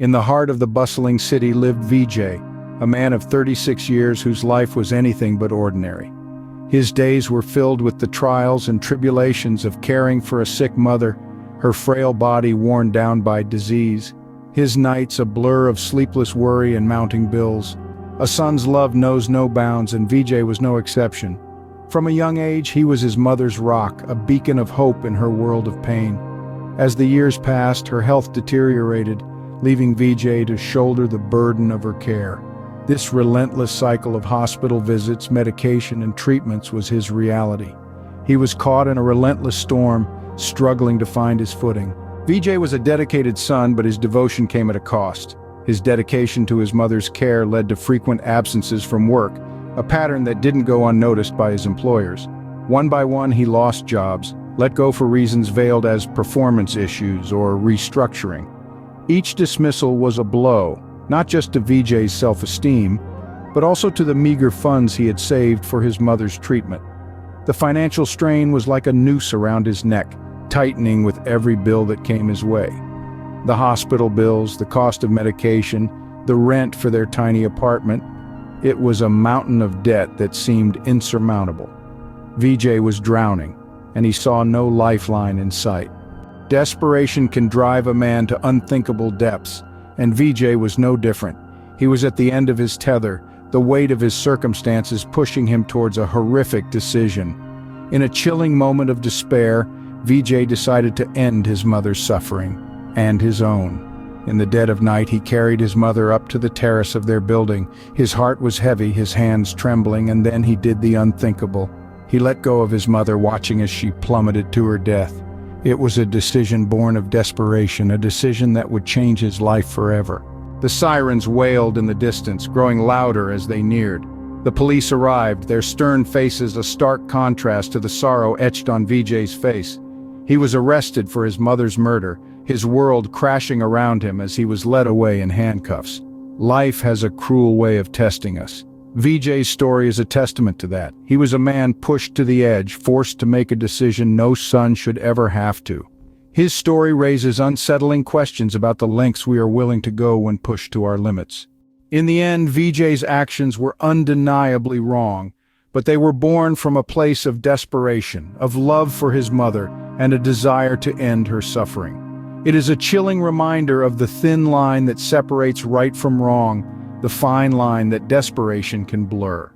In the heart of the bustling city lived Vijay, a man of 36 years whose life was anything but ordinary. His days were filled with the trials and tribulations of caring for a sick mother, her frail body worn down by disease. His nights a blur of sleepless worry and mounting bills. A son's love knows no bounds, and Vijay was no exception. From a young age, he was his mother's rock, a beacon of hope in her world of pain. As the years passed, her health deteriorated, leaving Vijay to shoulder the burden of her care. This relentless cycle of hospital visits, medication, and treatments was his reality. He was caught in a relentless storm, struggling to find his footing. Vijay was a dedicated son, but his devotion came at a cost. His dedication to his mother's care led to frequent absences from work, a pattern that didn't go unnoticed by his employers. One by one, he lost jobs, let go for reasons veiled as performance issues or restructuring. Each dismissal was a blow, not just to Vijay's self-esteem, but also to the meager funds he had saved for his mother's treatment. The financial strain was like a noose around his neck, tightening with every bill that came his way. The hospital bills, the cost of medication, the rent for their tiny apartment. It was a mountain of debt that seemed insurmountable. Vijay was drowning, and he saw no lifeline in sight. Desperation can drive a man to unthinkable depths, and Vijay was no different. He was at the end of his tether, the weight of his circumstances pushing him towards a horrific decision. In a chilling moment of despair, Vijay decided to end his mother's suffering, and his own. In the dead of night, he carried his mother up to the terrace of their building. His heart was heavy, his hands trembling, and then he did the unthinkable. He let go of his mother, watching as she plummeted to her death. It was a decision born of desperation, a decision that would change his life forever. The sirens wailed in the distance, growing louder as they neared. The police arrived, their stern faces a stark contrast to the sorrow etched on Vijay's face. He was arrested for his mother's murder, his world crashing around him as he was led away in handcuffs. Life has a cruel way of testing us. Vijay's story is a testament to that. He was a man pushed to the edge, forced to make a decision no son should ever have to. His story raises unsettling questions about the lengths we are willing to go when pushed to our limits. In the end, Vijay's actions were undeniably wrong, but they were born from a place of desperation, of love for his mother, and a desire to end her suffering. It is a chilling reminder of the thin line that separates right from wrong, the fine line that desperation can blur.